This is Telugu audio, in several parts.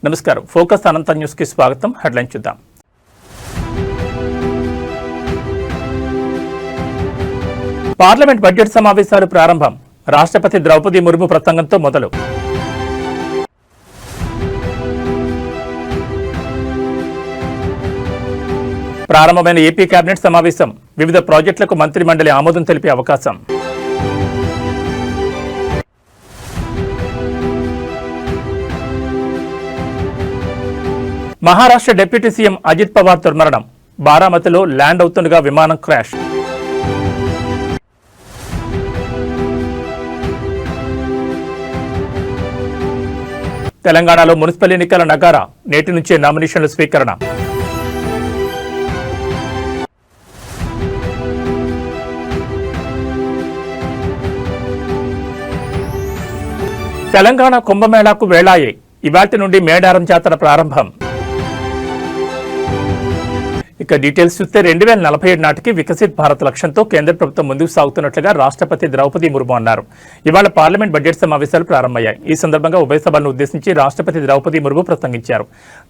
నమస్కారం. ఫోకస్ అనంత న్యూస్ కి స్వాగతం. హెడ్లైన్ చూద్దాం. పార్లమెంట్ బడ్జెట్ సమావేశాలు ప్రారంభం. రాష్ట్రపతి ద్రౌపది ముర్ము ప్రసంగంతో మొదలు. ప్రారంభమైన ఏపీ కేబినెట్ సమావేశం. వివిధ ప్రాజెక్టులకు మంత్రి మండలి ఆమోదం తెలిపే అవకాశం. మహారాష్ట్ర డిప్యూటీ సీఎం అజిత్ పవార్ దుర్మరణం. బారామతిలో ల్యాండ్ అవుతుండగా విమానం క్రాష్. తెలంగాణలో మున్సిపల్ ఎన్నికల నగారా. నేటి నుంచే నామినేషన్ల స్వీకరణ. తెలంగాణ కుంభమేళాకు వేళాయే. ఇవాటి నుండి మేడారం జాతర ప్రారంభం. ఇక డీటెయిల్స్ చూస్తే 2047 నాటికి వికసిత్ భారత్ లక్ష్యంతో కేంద్ర ప్రభుత్వం ముందుకు సాగుతున్నట్లుగా రాష్ట్రపతి ద్రౌపది ముర్ము అన్నారు. ఇవాళ పార్లమెంట్ బడ్జెట్ సమావేశాలు ప్రారంభమయ్యాయి. ఈ సందర్భంగా ఉభయ సభలను ఉద్దేశించి రాష్ట్రపతి ద్రౌపది ముర్ము ప్రసంగించారు.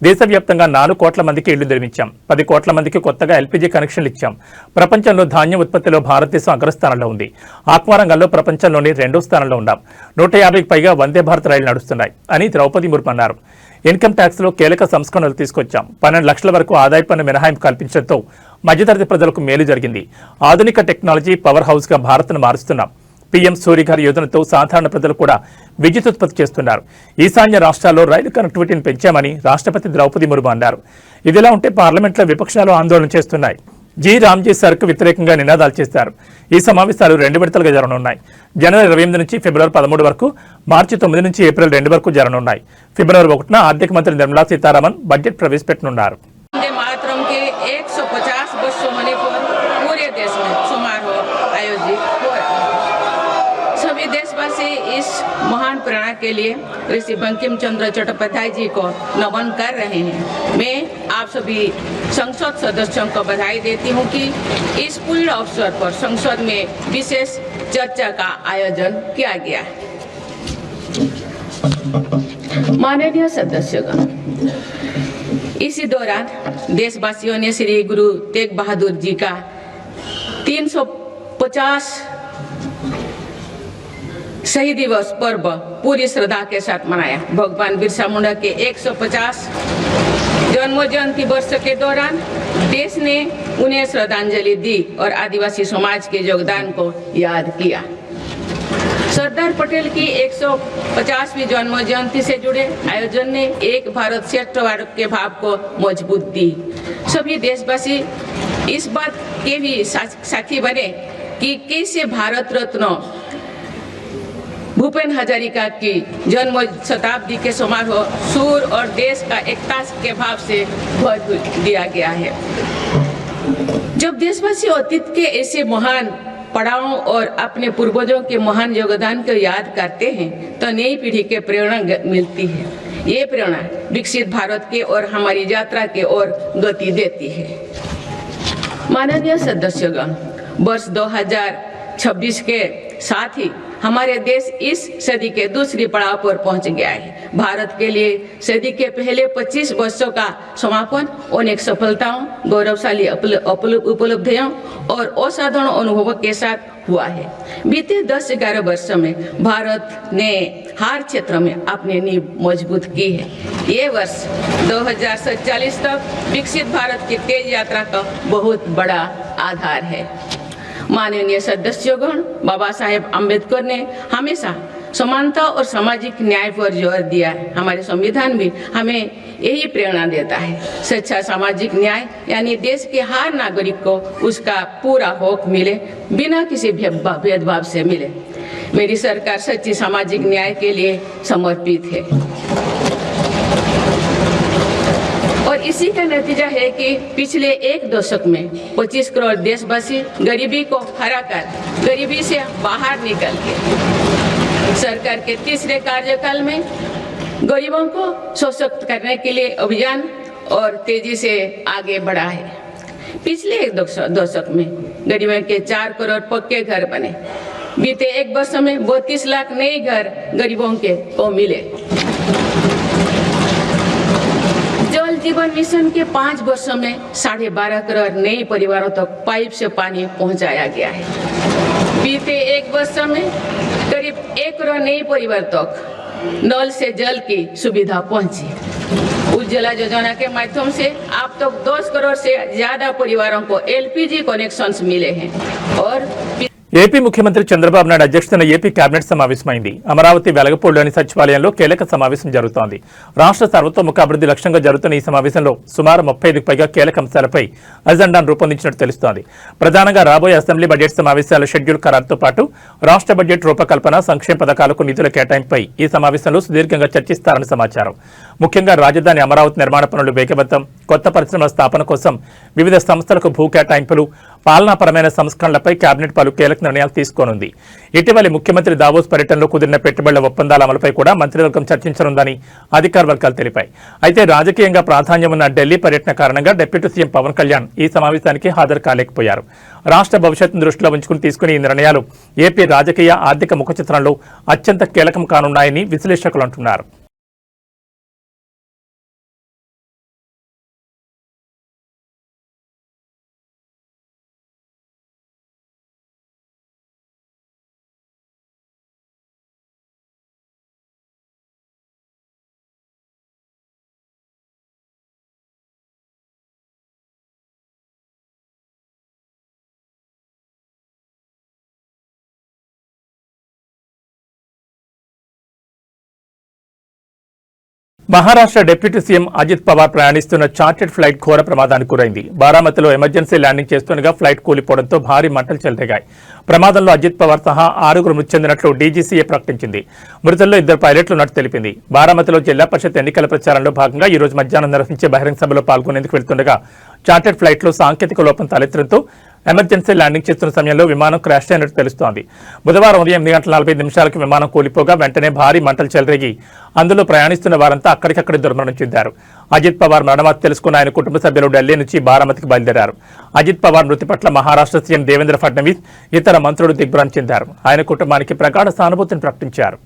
దేశవ్యాప్తంగా 4 కోట్ల మందికి ఇళ్లు నిర్మించాం, 10 కోట్ల మందికి కొత్తగా ఎల్పీజీ కనెక్షన్లు ఇచ్చాం. ప్రపంచంలో ధాన్యం ఉత్పత్తిలో భారతదేశం అగ్రస్థానంలో ఉంది. ఆక్వా రంగంలో ప్రపంచంలోనే 2వ స్థానంలో ఉన్నాం. 150కి పైగా వందే భారత్ రైళ్లు నడుస్తున్నాయి అని ద్రౌపది ముర్ము అన్నారు. ఇన్కమ్ ట్యాక్స్ లో కీలక సంస్కరణలు తీసుకొచ్చాం. 12 లక్షల వరకు ఆదాయ పన్ను మినహాయింపు కల్పించడంతో మధ్యతరగతి ప్రజలకు మేలు జరిగింది. ఆధునిక టెక్నాలజీ పవర్ హౌస్ గా భారత్ను మారుస్తున్నాం. పీఎం సూర్యఘర్ యోజనతో సాధారణ ప్రజలు కూడా విద్యుత్ ఉత్పత్తి చేస్తున్నారు. ఈశాన్య రాష్ట్రాల్లో రైలు కనెక్టివిటీని పెంచామని రాష్ట్రపతి ద్రౌపది ముర్ము అన్నారు. ఇదిలా ఉంటే పార్లమెంట్లో విపక్షాలు ఆందోళన చేస్తున్నాయి. జీ రామ్జీ సర్కు వ్యతిరేకంగా నినాదాలు చేశారు. ఈ సమావేశాలు 2 విడతలుగా జరగనున్నాయి. జనవరి 28 నుంచి ఫిబ్రవరి 13 వరకు, మార్చి 9 నుంచి ఏప్రిల్ 2 వరకు జరగనున్నాయి. ఫిబ్రవరి 1న ఆర్థిక మంత్రి నిర్మలా సీతారామన్ బడ్జెట్ ప్రవేశపెట్టనున్నారు. इस महान प्रेरणा के लिए ऋषि बंकिम चंद्र चट्टोपाध्याय जी को नमन कर रहे हैं। मैं आप सभी संसद सदस्यों को बधाई देती हूं कि इस पूर्ण अवसर पर संसद में विशेष चर्चा का आयोजन किया गया है। माननीय सदस्यगण, इसी दौरान देशवासियों ने श्री गुरु तेग बहादुर जी का 350 शहीद दिवस पर्व पूरी श्रद्धा के साथ मनाया। भगवान बिरसा मुंडा के 150 जन्म जयंती वर्ष के दौरान देश ने उन्हें श्रद्धांजलि दी और आदिवासी समाज के योगदान को याद किया। सरदार पटेल की 150वीं जन्म जयंती से जुड़े आयोजन ने एक भारत श्रेष्ठ भारत के भाव को मजबूत दी। सभी देशवासी इस बात के भी साक्षी बने कि कैसे भारत रत्न भूपेन हजारिका की जन्म शताब्दी के समारोह सूर और देश का एकता के भाव से भर दिया गया है। जब देशवासी अतीत के ऐसे महान पड़ावों और अपने पूर्वजों के महान योगदान को याद करते हैं तो नई पीढ़ी के प्रेरणा मिलती है। ये प्रेरणा विकसित भारत के और हमारी यात्रा के ओर गति देती है। माननीय सदस्यगण, वर्ष 2026 के साथ ही हमारे देश इस सदी के दूसरी पड़ाव पर पहुंच गया है। भारत के लिए सदी के पहले 25 वर्षों का समापन अनेक सफलताओं, गौरवशाली उपलब्धियों और असाधारण अनुभवों के साथ हुआ है। बीते 10-11 वर्षों में भारत ने हर क्षेत्र में अपनी नींव मजबूत की है। ये वर्ष 2047 तक विकसित भारत की तेज यात्रा का बहुत बड़ा आधार है। माननीय सदस्यगण, बाबा साहेब अम्बेडकर ने हमेशा समानता और सामाजिक न्याय पर जोर दिया है। हमारे संविधान भी हमें यही प्रेरणा देता है। सच्चा सामाजिक न्याय यानी देश के हर नागरिक को उसका पूरा हक मिले, बिना किसी भेदभाव से मिले। मेरी सरकार सच्ची सामाजिक न्याय के लिए समर्पित है और इसी का नतीजा है कि पिछले 1 दशक में 25 करोड़ देशवासी गरीबी को हराकर गरीबी से बाहर निकल के सरकार के तीसरे कार्यकाल में गरीबों को सशक्त करने के लिए अभियान और तेजी से आगे बढ़ा है। पिछले 1 दशक में गरीबों के 4 करोड़ पक्के घर बने। बीते 1 वर्ष में 32 लाख नए घर गरीबों के को मिले। जीवन मिशन के 5 वर्षों में 12.5 करोड़ नए परिवारों तक पाइप से पानी पहुंचाया गया है। बीते 1 वर्ष में करीब 1 करोड़ नए परिवार तक नल से जल की सुविधा पहुंची। उज्ज्वला योजना के माध्यम से अब तक 10 करोड़ से ज्यादा परिवारों को एलपीजी कनेक्शंस मिले हैं और ఏపీ ముఖ్యమంత్రి చంద్రబాబు నాయుడు అధ్యక్షతన ఏపీ కేబినెట్ సమావేశమైంది. అమరావతి వెలగపూడిలోని సచివాలయంలో కీలక సమావేశం జరుగుతోంది. రాష్ట్ర సర్వతోముఖ అభివృద్ధి లక్ష్యంగా జరుగుతున్న ఈ సమావేశంలో సుమారు 35కి పైగా కీలక అంశాలపై అజెండాను రూపొందించినట్టు తెలుస్తోంది. ప్రధానంగా రాబోయే అసెంబ్లీ బడ్జెట్ సమావేశాల షెడ్యూల్ ఖరారుతో పాటు రాష్ట్ర బడ్జెట్ రూపకల్పన, సంక్షేమ పథకాలకు నిధుల కేటాయింపుపై ఈ సమావేశంలో సుదీర్ఘంగా చర్చిస్తారని సమాచారం. ముఖ్యంగా రాజధాని అమరావతి నిర్మాణ పనులు వేగవంతం, కొత్త పరిశ్రమల స్థాపన కోసం వివిధ సంస్థలకు భూ కేటాయింపులు, పాలనాపరమైన సంస్కరణలపై కేబినెట్ పలు కీలక నిర్ణయాలు తీసుకోనుంది. ఇటీవలి ముఖ్యమంత్రి దావోస్ పర్యటనలో కుదిరిన పెట్టుబడుల ఒప్పందాల అమలుపై కూడా మంత్రివర్గం చర్చించనుందని అధికార వర్గాలు తెలిపాయి. అయితే రాజకీయంగా ప్రాధాన్యం ఉన్న ఢిల్లీ పర్యటన కారణంగా డిప్యూటీ సీఎం పవన్ కళ్యాణ్ ఈ సమావేశానికి హాజరు కాలేకపోయారు. రాష్ట్ర భవిష్యత్తును దృష్టిలో ఉంచుకుని తీసుకుని ఈ నిర్ణయాలు ఏపీ రాజకీయ, ఆర్థిక ముఖచిత్రంలో అత్యంత కీలకం కానున్నాయని విశ్లేషకులు అంటున్నారు. మహారాష్ట్ర డిప్యూటీ సీఎం అజిత్ పవార్ ప్రయాణిస్తున్న చార్టెడ్ ఫ్లైట్ ఘోర ప్రమాదానికి గురైంది. బారామతిలో ఎమర్జెన్సీ ల్యాండింగ్ చేస్తుండగా ఫ్లైట్ కూలిపోవడంతో భారీ మంటలు చెలరేగాయి. ప్రమాదంలో అజిత్ పవార్ సహా 6గురు మృతి చెందినట్లు డీజీసీఏ ప్రకటించింది. మృతుల్లో 2 పైలట్లు ఉన్నట్టు తెలిపింది. బారామతిలో జిల్లా పరిషత్ ఎన్నికల ప్రచారంలో భాగంగా ఈ రోజు మధ్యాహ్నం నిర్వహించే బహిరంగ సభలో పాల్గొనేందుకు వెళ్తుండగా చార్టెడ్ ఫ్లైట్లో సాంకేతిక లోపం తలెత్తడంతో ఎమర్జెన్సీ ల్యాండింగ్ చేస్తున్న సమయంలో విమానం క్రాష్ అయినట్టు తెలుస్తోంది. బుధవారం ఉదయం 8:45 విమానం కూలిపోగా వెంటనే భారీ మంటలు చెలరేగి అందులో ప్రయాణిస్తున్న వారంతా అక్కడికక్కడే దుర్మరణం చెందారు. అజిత్ పవార్ మరణవార్త తెలుసుకున్న ఆయన కుటుంబ సభ్యులు ఢిల్లీ నుంచి బారామతికి బయలుదేరారు. అజిత్ పవార్ మృతి పట్ల మహారాష్ట్ర సీఎం దేవేంద్ర ఫడ్నవీస్, ఇతర మంత్రులు దిగ్భ్రాంతి చెందారు. ఆయన కుటుంబానికి ప్రగాఢ సానుభూతిని ప్రకటించారు.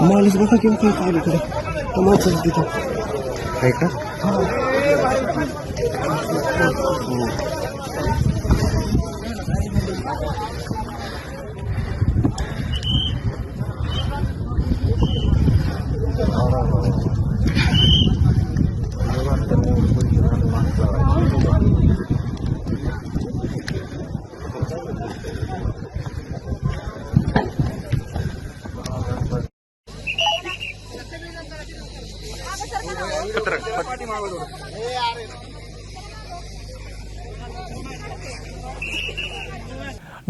Malis ba kayo kayo kayo dito? Tumakas dito. Kayo ka?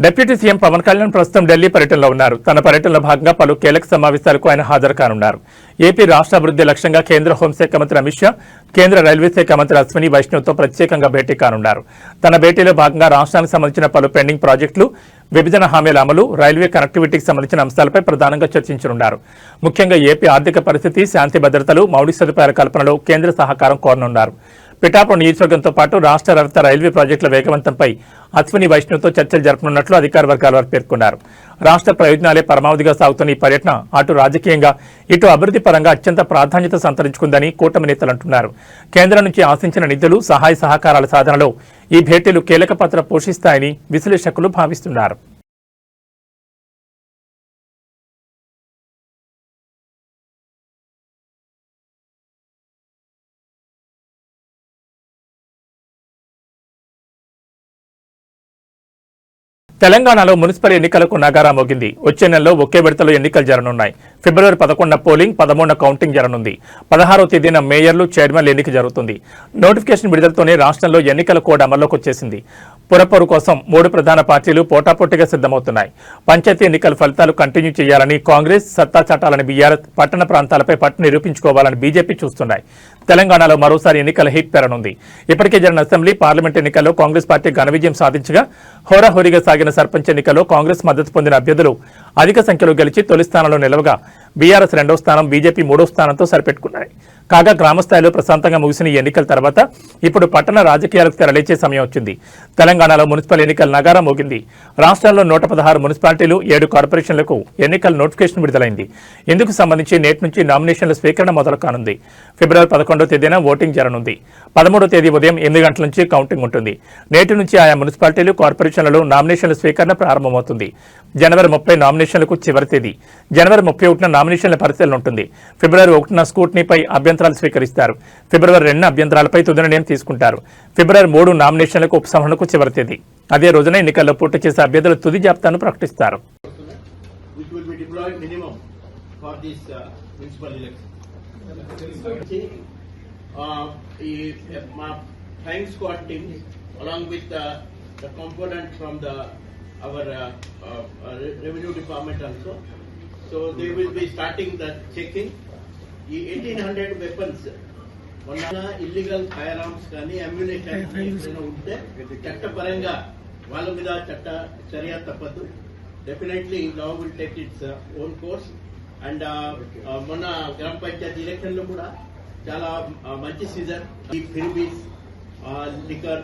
Deputy CM Pawan Kalyan ప్రస్తుతం ఢిల్లీ పర్యటనలో ఉన్నారు. తన పర్యటనలో భాగంగా పలు కీలక సమావేశాలకు ఆయన హాజరు కానున్నారు. ఏపీ రాష్ట్ర అభివృద్ధి లక్ష్యంగా కేంద్ర హోంశాఖ మంత్రి అమిత్ షా, కేంద్ర రైల్వే శాఖ మంత్రి అశ్విని వైష్ణవ్తో ప్రత్యేకంగా భేటీ కానున్నారు. తన భేటీలో భాగంగా రాష్ట్రానికి సంబంధించిన పలు పెండింగ్ ప్రాజెక్టులు, విభజన హామీల అమలు, రైల్వే కనెక్టివిటీకి సంబంధించిన అంశాలపై ప్రధానంగా చర్చించనున్నారు. ముఖ్యంగా ఏపీ ఆర్థిక పరిస్థితి, శాంతి భద్రతలు, మౌలిక సదుపాయాల కల్పనలో కేంద్ర సహకారం కోరనున్నారు. పిఠాపురం నియోజకవర్గంతో పాటు రాష్ట్ర రవాణా రైల్వే ప్రాజెక్టుల వేగవంతంపై అశ్విని వైష్ణవ్తో చర్చలు జరపనున్నట్లు అధికార వర్గాల వారు పేర్కొన్నారు. రాష్ట్ర ప్రయోజనాలే పరమావధిగా సాగుతున్న ఈ పర్యటన అటు రాజకీయంగా, ఇటు అభివృద్ధి పరంగా అత్యంత ప్రాధాన్యత సంతరించుకుందని కూటమి నేతలు అంటున్నారు. కేంద్రం నుంచి ఆశించిన నిధులు, సహాయ సహకారాల సాధనలో ఈ భేటీలు కీలక పాత్ర పోషిస్తాయని విశ్లేషకులు భావిస్తున్నారు. తెలంగాణలో మున్సిపల్ ఎన్నికలకు నగారా మోగింది. వచ్చే నెలలో ఒకే విడతలో ఎన్నికలు జరగనున్నాయి. ఫిబ్రవరి 11న పోలింగ్, 13న కౌంటింగ్ జరగనుంది. 16వ తేదీన మేయర్లు, చైర్మన్ల ఎన్నిక జరుగుతుంది. నోటిఫికేషన్ విడుదలతోనే రాష్ట్రంలో ఎన్నికల కోడ్ అమల్లోకి వచ్చేసింది. పురపోరు కోసం 3 ప్రధాన పార్టీలు పోటాపోటీగా సిద్ధమవుతున్నాయి. పంచాయతీ ఎన్నికల ఫలితాలు కంటిన్యూ చేయాలని కాంగ్రెస్, సత్తా చాటాలని బీఆర్ఎస్, పట్టణ ప్రాంతాలపై పట్టు నిరూపించుకోవాలని బీజేపీ చూస్తున్నాయి. తెలంగాణలో మరోసారి ఎన్నికల హీట్ పెరనుంది. ఇప్పటికే జరిగిన అసెంబ్లీ, పార్లమెంట్ ఎన్నికల్లో కాంగ్రెస్ పార్టీ ఘన విజయం సాధించగా, హోరాహోరీగా సాగిన సర్పంచ్ ఎన్నికల్లో కాంగ్రెస్ మద్దతు పొందిన అభ్యర్థులు అధిక సంఖ్యలో గెలిచి తొలి స్థానంలో నిలవగా, బీఆర్ఎస్ 2వ స్థానం, బీజేపీ 3వ స్థానంతో సరిపెట్టుకున్నాయి. కాగా గ్రామ స్థాయిలో ప్రశాంతంగా ముగిసిన ఈ ఎన్నికల తర్వాత ఇప్పుడు పట్టణ రాజకీయాలకు తెరలేచే సమయం వచ్చింది. తెలంగాణలో మున్సిపల్ ఎన్నికల నగారా మోగింది. రాష్ట్రంలో 116 మున్సిపాలిటీలు, 7 కార్పొరేషన్లకు ఎన్నికల నోటిఫికేషన్ విడుదలైంది. ఇందుకు సంబంధించి నేటి నుంచి నామినేషన్ల స్వీకరణ మొదలు కానుంది. ఫిబ్రవరి 11వ తేదీన ఓటింగ్ జరగనుంది. 13వ తేదీ ఉదయం 8 గంటల నుంచి కౌంటింగ్ ఉంటుంది. నేటి నుంచి ఆయా మున్సిపాలిటీలు, కార్పొరేషన్లలో నామినేషన్ల స్వీకరణ ప్రారంభమవుతుంది. జనవరి 30 నామినేషన్లకు చివరి తేదీ. జనవరి 31న నామినేషన్ల పరిశీలన ఉంటుంది. ఫిబ్రవరి 1న స్కూటనీపై అభ్యంతరాలు స్వీకరిస్తారు. ఫిబ్రవరి 2న అభ్యంతరాలపై తుది నిర్ణయం తీసుకుంటారు. ఫిబ్రవరి 3 నామినేషన్లకు ఉపసంహరణకు చివరి తేదీ. అదే రోజున ఎన్నికల్లో పోటీ చేసే అభ్యర్థుల తుది జాబితాను ప్రకటిస్తారు. our revenue department also. So they will be starting the checking. The 1800 weapons, one illegal firearms కానీ ammunition ఏదైనా ఉంటే చట్టపరంగా వాళ్ళ మీద చట్ట చర్య తప్పదు. Definitely law will take its own course. And మొన్న గ్రామ పంచాయతీ ఎలక్షన్ లో కూడా చాలా మంచి సీజన్. ఈ ఫిర్బీస్, లిక్కర్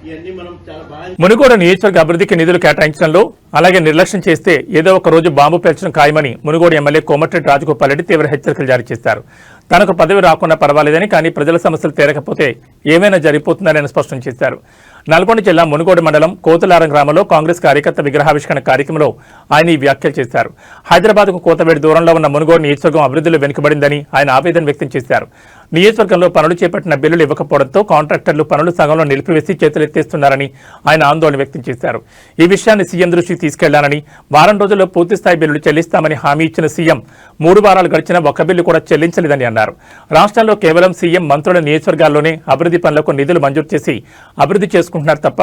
ఇవన్నీ మనం చాలా బాగా. మునుగోడు నియోజకవర్గ అభివృద్ధికి నిధులు కేటాయించడంలో అలాగే నిర్లక్ష్యం చేస్తే ఏదో ఒక రోజు బాంబు పేల్చడం ఖాయమని మునుగోడు ఎమ్మెల్యే కోమటిరెడ్డి రాజగోపాల్ రెడ్డి తీవ్ర హెచ్చరికలు జారీ చేశారు. తనకు పదవి రాకుండా పర్వాలేదని, కానీ ప్రజల సమస్యలు తీరకపోతే ఏమైనా జరిగిపోతుందని స్పష్టం చేశారు. నల్గొండ జిల్లా మునుగోడు మండలం కోతులారం గ్రామంలో కాంగ్రెస్ కార్యకర్త విగ్రహావిష్కరణ కార్యక్రమంలో ఆయన ఈ వ్యాఖ్యలు చేశారు. హైదరాబాద్కు కోతవేడి దూరంలో ఉన్న మునుగోడు నియోజకవర్గం అభివృద్ధిలో వెనుకబడిందని ఆయన ఆవేదన వ్యక్తం చేశారు. నియోజకవర్గంలో పనులు చేపట్టిన బిల్లులు ఇవ్వకపోవడంతో కాంట్రాక్టర్లు పనులు సగంలో నిలిపివేసి చేతులెత్తేస్తున్నారని ఆయన ఆందోళన వ్యక్తం చేశారు. ఈ విషయాన్ని సీఎం దృష్టికి తీసుకెళ్లానని, వారం రోజుల్లో పూర్తిస్థాయి బిల్లులు చెల్లిస్తామని హామీ ఇచ్చిన సీఎం 3 వారాలు గడిచినా ఒక్క బిల్లు కూడా చెల్లించలేదని అన్నారు. రాష్ట్రంలో కేవలం సీఎం, మంత్రుల నియోజకవర్గాల్లోనే అభివృద్ధి పనులకు నిధులు మంజూరు చేసి అభివృద్ధి చేసుకుంటున్నారు తప్ప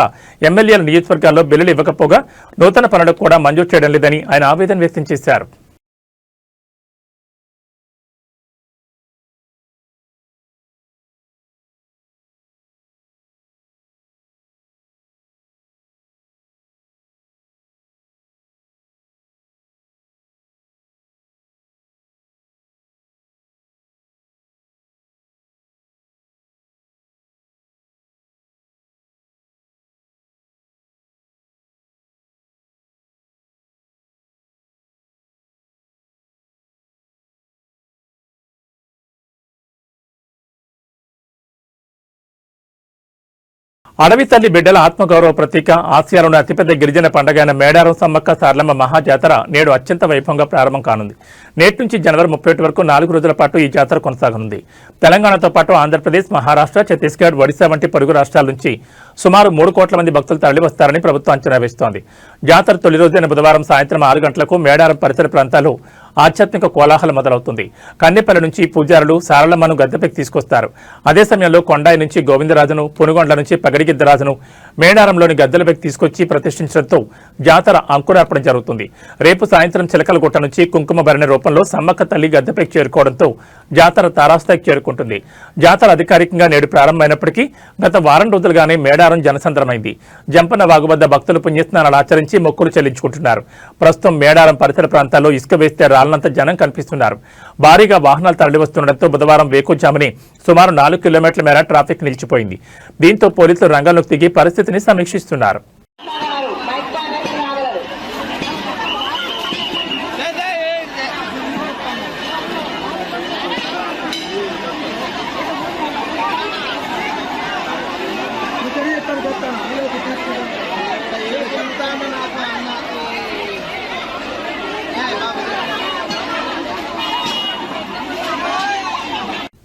ఎమ్మెల్యేల నియోజకవర్గాల్లో బిల్లులు ఇవ్వకపోగా నూతన పనులకు కూడా మంజూరు చేయడం లేదని ఆయన ఆవేదన వ్యక్తం చేశారు. అడవి తల్లి బిడ్డల ఆత్మగౌరవ ప్రతీక, ఆసియాలోని అతిపెద్ద గిరిజన పండుగ అయిన మేడారం సమ్మక్క సారలమ్మ మహాజాతర నేడు అత్యంత వైభవంగా ప్రారంభం కానుంది. నేటి నుంచి జనవరి 31 వరకు 4 రోజుల పాటు ఈ జాతర కొనసాగనుంది. తెలంగాణతో పాటు ఆంధ్రప్రదేశ్, మహారాష్ట్ర, ఛత్తీస్గఢ్, ఒడిశా వంటి పొరుగు రాష్ట్రాల నుంచి సుమారు 3 కోట్ల మంది భక్తులు తరలివస్తారని ప్రభుత్వం అంచనా వేస్తోంది. జాతర తొలి రోజైన బుధవారం సాయంత్రం 6 గంటలకు మేడారం పరిసర ప్రాంతాల్లో ఆధ్యాత్మిక కోలాహలం మొదలవుతుంది. కన్నెపల్లి నుంచి పూజారులు సారలమ్మను గద్దెపైకి తీసుకొస్తారు. అదే సమయంలో కొండాయి నుంచి గోవిందరాజును, పునుగొండ్ల నుంచి పగడిగిద్దరాజును మేడారంలోని గద్దెలపైకి తీసుకొచ్చి ప్రతిష్ఠించడంతో జాతర అంకురార్పణ జరుగుతుంది. రేపు సాయంత్రం చిలకలగుట్ట నుంచి కుంకుమ భరణి రూపంలో సమ్మక్క తల్లి గద్దెపైకి చేరుకోవడంతో జాతర తారాస్థాయికి చేరుకుంటుంది. జాతర అధికారికంగా నేడు ప్రారంభమైనప్పటికీ గత వారం రోజులుగానే మేడారం జనసంద్రమైంది. జంపన్న వాగు వద్ద భక్తులు పుణ్యస్నానాలు ఆచరించి మొక్కులు చెల్లించుకుంటున్నారు. ప్రస్తుతం మేడారం పరిసర ప్రాంతాల్లో ఇసుక వేస్తే రాళ్లంత జనం కనిపిస్తున్నారు. భారీగా వాహనాలు తరలివస్తుండటంతో బుధవారం వేకుజామునే సుమారు 4 కిలోమీటర్ల మేర ట్రాఫిక్ నిలిచిపోయింది. దీంతో పోలీసులు రంగంలోకి దిగి పరిస్థితిని సమీక్షిస్తున్నారు.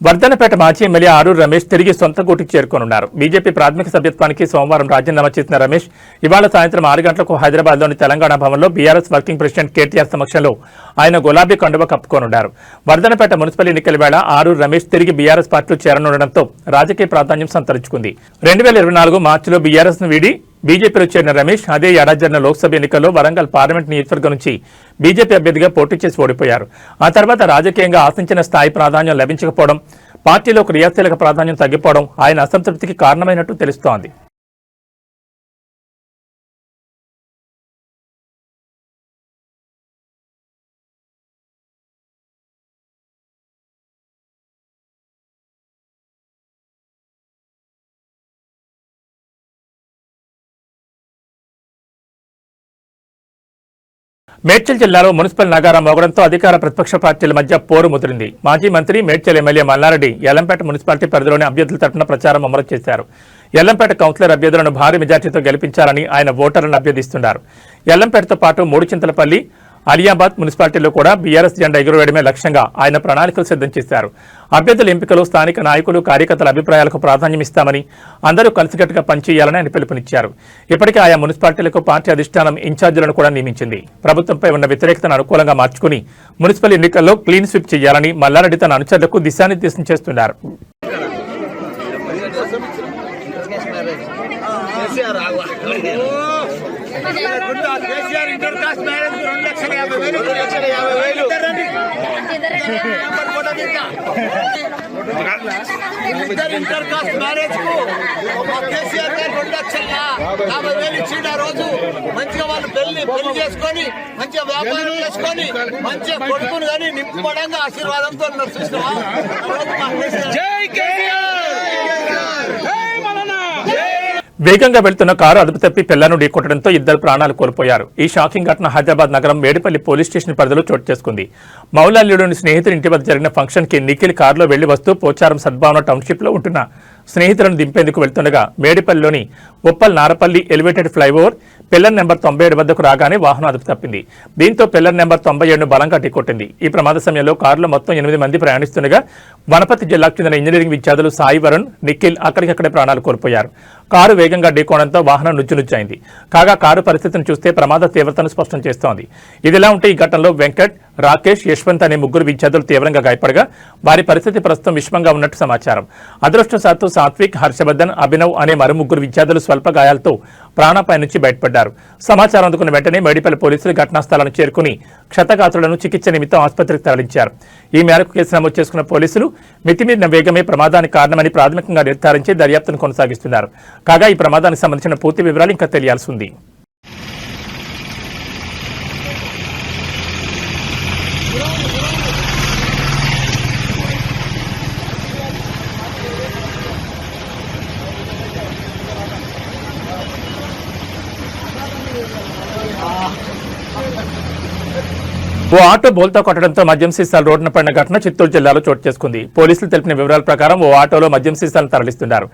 వర్ధనపేట మాజీ ఎమ్మెల్యే ఆరూరు రమేష్ తిరిగి సొంత గూటికి చేరుకోనున్నారు. బీజేపీ ప్రాథమిక సభ్యత్వానికి సోమవారం రాజీనామా చేసిన రమేష్ ఇవాళ సాయంత్రం 6 గంటలకు హైదరాబాద్లోని తెలంగాణ భవన్లో బీఆర్ఎస్ వర్కింగ్ ప్రెసిడెంట్ కేటీఆర్ సమక్షంలో ఆయన గులాబీ కండువ కప్పుకోనున్నారు. వర్ధనపేట మున్సిపల్ ఎన్నికల వేళ ఆరూరు రమేష్ తిరిగి బీఆర్ఎస్ పార్టీలో చేరనుండడంతో రాజకీయ ప్రాధాన్యం సంతరించుకుంది. 2024 మార్చిలో బీఆర్ఎస్ ను వీడి బీజేపీలో చేరిన రమేష్ అదే ఏడాది జరిగిన లోక్సభ ఎన్నికల్లో వరంగల్ పార్లమెంట్ నియోజకవర్గం నుంచి బీజేపీ అభ్యర్థిగా పోటీ చేసి ఓడిపోయారు. ఆ తర్వాత రాజకీయంగా ఆశించిన స్థాయి ప్రాధాన్యం లభించకపోవడం, పార్టీలో క్రియాశీలక ప్రాధాన్యం తగ్గిపోవడం ఆయన అసంతృప్తికి కారణమైనట్టు తెలుస్తోంది. మేడ్చల్ జిల్లాలో మున్సిపల్ నగారం మోగడంతో అధికార ప్రతిపక్ష పార్టీల మధ్య పోరు ముదిరింది. మాజీ మంత్రి మేడ్చల్ ఎమ్మెల్యే మల్లారెడ్డి యల్లంపేట మున్సిపాలిటీ పరిధిలోని అభ్యర్థుల తరఫున ప్రచారం అమలు చేశారు. యల్లంపేట కౌన్సిలర్ అభ్యర్థులను భారీ మెజార్టీతో గెలిపించాలని ఆయన ఓటర్లను అభ్యర్థిస్తున్నారు. యల్లంపేటతో పాటు మూడుచింతలపల్లి, అలియాబాద్ మున్సిపాలిటీలో కూడా బీఆర్ఎస్ జెండా ఎగురవేయడమే లక్ష్యంగా ఆయన ప్రణాళికలు సిద్ధం చేశారు. అభ్యర్థుల ఎంపికలో స్థానిక నాయకులు, కార్యకర్తల అభిప్రాయాలకు ప్రాధాన్యమిస్తామని, అందరూ కలిసికట్టుగా పనిచేయాలని ఆయన పిలుపునిచ్చారు. ఇప్పటికే ఆయా మున్సిపాలిటీలకు పార్టీ అధిష్టానం ఇన్ఛార్జీలను కూడా నియమించింది. ప్రభుత్వంపై ఉన్న వ్యతిరేకతను అనుకూలంగా మార్చుకుని మున్సిపల్ ఎన్నికల్లో క్లీన్ స్వీప్ చేయాలని మల్లారెడ్డి తన అనుచరులకు దిశానిర్దేశం చేస్తున్నారు. ఇంటర్ కాస్ట్ మ్యారేజ్ కు కేసీఆర్ గారు 2,50,000 ఇచ్చిండు. ఆ రోజు మంచిగా వాళ్ళు పెళ్లి చేసుకొని మంచిగా వ్యాపారం చేసుకొని మంచిగా కొడుకుని కానీ నింపడంగా ఆశీర్వాదంతో చూసినావా? వేగంగా వెళ్తున్న కారు అదుపు తప్పి పిల్లను ఢీకొట్టడంతో ఇద్దరు ప్రాణాలు కోల్పోయారు. ఈ షాకింగ్ ఘటన హైదరాబాద్ నగరం మేడిపల్లి పోలీస్ స్టేషన్ పరిధిలో చోటు చేసుకుంది. మౌలాలీలోని స్నేహితుడి ఇంటి వద్ద జరిగిన ఫంక్షన్ కి నిఖిల్ కారులో వెళ్లి వస్తూ పోచారం సద్భావన టౌన్షిప్ లో ఉంటున్న స్నేహితులను దింపేందుకు వెళ్తుండగా మేడిపల్లిలోని Uppal Narapalli elevated flyover pillar number 97 వద్దకు రాగానే వాహనం అదుపు తప్పింది. దీంతో పిల్లర్ నెంబర్ 97ను బలంగా ఢీకొట్టింది. ఈ ప్రమాద సమయంలో కారులో మొత్తం 8 మంది ప్రయాణిస్తుండగా వనపర్తి జిల్లాకు చెందిన ఇంజనీరింగ్ విద్యార్థులు సాయి వరుణ్, నిఖిల్ అక్కడికక్కడే ప్రాణాలు కోల్పోయారు. కారు వేగంగా ఢీకోవడంతో వాహనం నుజ్జునుజ్జైంది. కాగా కారు పరిస్థితిని చూస్తే ప్రమాద తీవ్రతను స్పష్టం చేస్తోంది. ఇదిలా ఉంటే ఈ ఘటనలో వెంకట్, రాకేష్, యశ్వంత్ అనే ముగ్గురు విద్యార్థులు తీవ్రంగా గాయపడగా వారి పరిస్థితి ప్రస్తుతం విషమంగా ఉన్నట్టు సమాచారం. అదృష్టవశాత్తు సాత్విక్, హర్షవర్ధన్, అభినవ్ అనే మరో ముగ్గురు విద్యార్థులు స్వల్ప గాయాలతో ప్రాణాపాయ నుంచి బయటపడ్డారు. సమాచారం అందుకున్న వెంటనే మేడిపల్లి పోలీసులు ఘటనా స్థలాన్ని చేరుకుని క్షతగాత్రులను చికిత్స నిమిత్తం ఆసుపత్రికి తరలించారు. ఈ మేరకు కేసు నమోదు చేసుకున్న పోలీసులు మితిమీరిన వేగమే ప్రమాదానికి కారణమని ప్రాథమికంగా నిర్ధారించి దర్యాప్తును కొనసాగిస్తున్నారు. కాగా ఈ ప్రమాదానికి సంబంధించిన పూర్తి వివరాలు ఇంకా తెలియాల్సి ఉంది. ఓ ఆటో బోల్తా కొట్టడంతో మద్యం సీసాలు రోడ్డున పడిన ఘటన చిత్తూరు జిల్లాలో చోటు చేసుకుంది. పోలీసులు తెలిపిన వివరాల ప్రకారం ఓ ఆటోలో మద్యం సీసాలను తరలిస్తున్నారు.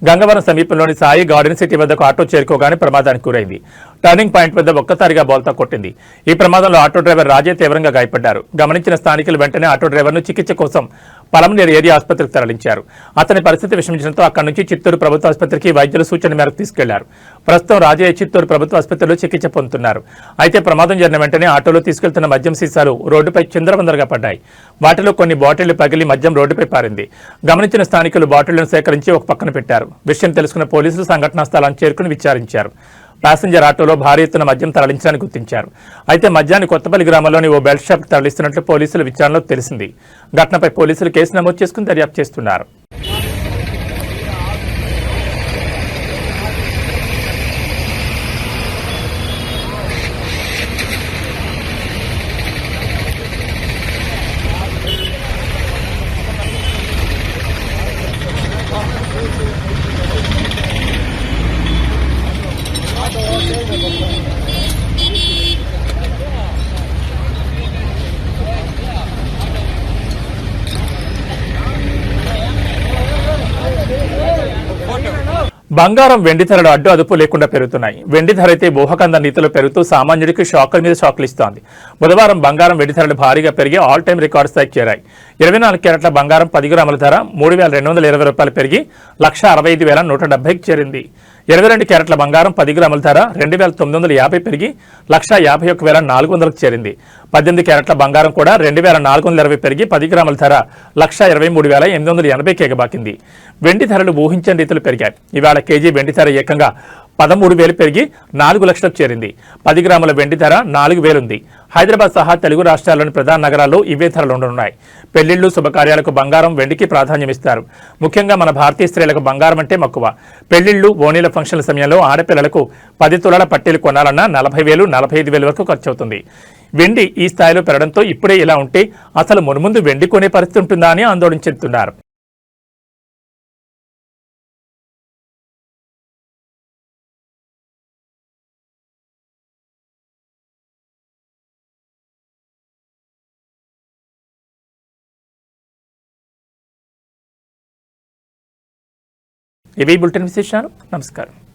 గంగవరం సమీపంలోని సాయి గార్డెన్ సిటీ వద్దకు ఆటో చేరుకోగానే ప్రమాదానికి గురైంది. టర్నింగ్ పాయింట్ వద్ద ఒక్కసారిగా బోల్తా కొట్టింది. ఈ ప్రమాదంలో ఆటో డ్రైవర్ రాజే తీవ్రంగా గాయపడ్డారు. గమనించిన స్థానికులు వెంటనే ఆటో డ్రైవర్ను చికిత్స కోసం పలమనేరు ఏరియా ఆసుపత్రికి తరలించారు. అతని పరిస్థితి విషమించడంతో అక్కడి నుంచి చిత్తూరు ప్రభుత్వ ఆసుపత్రికి వైద్యుల సూచన మేరకు తీసుకెళ్లారు. ప్రస్తుతం రాజయ్య చిత్తూరు ప్రభుత్వ ఆసుపత్రిలో చికిత్స పొందుతున్నారు. అయితే ప్రమాదం జరిగిన వెంటనే ఆటోలో తీసుకెళ్తున్న మద్యం సీసాలు రోడ్డుపై చిందరవందరగా పడ్డాయి. వాటిలో కొన్ని బాటిళ్లు పగిలి మద్యం రోడ్డుపై పారింది. గమనించిన స్థానికులు బాటిళ్లను సేకరించి ఒక పక్కన పెట్టారు. విషయం తెలుసుకున్న పోలీసులు సంఘటనా స్థలాన్ని చేరుకుని విచారించారు. ప్యాసింజర్ ఆటోలో భారీ ఎత్తున మద్యం తరలించాలని గుర్తించారు. అయితే మద్యాన్ని కొత్తపల్లి గ్రామంలోని ఓ బెల్ట్ షాప్ తరలిస్తున్నట్లు పోలీసుల విచారణలో తెలిసింది. ఘటనపై పోలీసులు కేసు నమోదు చేసుకుని దర్యాప్తు చేస్తున్నారు. బంగారం, వెండి ధరలు అడ్డు అదుపు లేకుండా పెరుగుతున్నాయి. వెండి ధర అయితే ఊహకంద రీతిలో పెరుగుతూ సామాన్యుడికి షాకుల మీద షాకులు ఇస్తోంది. బుధవారం బంగారం, వెండి ధరలు భారీగా పెరిగి ఆల్ టైమ్ రికార్డు స్థాయికి చేరాయి. 24 క్యారెట్ల బంగారం 10 గ్రాముల ధర 3,220 రూపాయలు పెరిగి 1,65,170కి చేరింది. 22 క్యారెట్ల బంగారం 10 గ్రాముల ధర 2,950 పెరిగి 1,51,400కు చేరింది. 18 క్యారెట్ల బంగారం కూడా 2,420 పెరిగి 10 గ్రాముల ధర 1,23,880కి ఎగబాకింది. వెండి ధరలు ఊహించని రీతిలో పెరిగాయి. ఇవాళ కేజీ వెండి ధర ఏకంగా 13,000 పెరిగి 4 లక్షలకు చేరింది. 10 గ్రాముల వెండి ధర 4,000 ఉంది. హైదరాబాద్ సహా తెలుగు రాష్ట్రాల్లోని ప్రధాన నగరాల్లో ఇవే ధరలు ఉండనున్నాయి. పెళ్లిళ్లు, శుభకార్యాలకు బంగారం, వెండికి ప్రాధాన్యమిస్తారు. ముఖ్యంగా మన భారతీయ స్త్రీలకు బంగారం అంటే మక్కువ. పెళ్లిళ్లు, ఓణీల ఫంక్షన్ల సమయంలో ఆడపిల్లలకు 10 తులాల పట్టీలు కొనాలన్నా 40,000, 45,000 వరకు ఖర్చవుతుంది. వెండి ఈ స్థాయిలో పెరగడంతో ఇప్పుడే ఇలా ఉంటే అసలు మున్ముందు వెండి కొనే పరిస్థితి ఉంటుందా అని ఆందోళన చెందుతున్నారు. ఇవి బులెటిన్ విశేషాలు. నమస్కారం.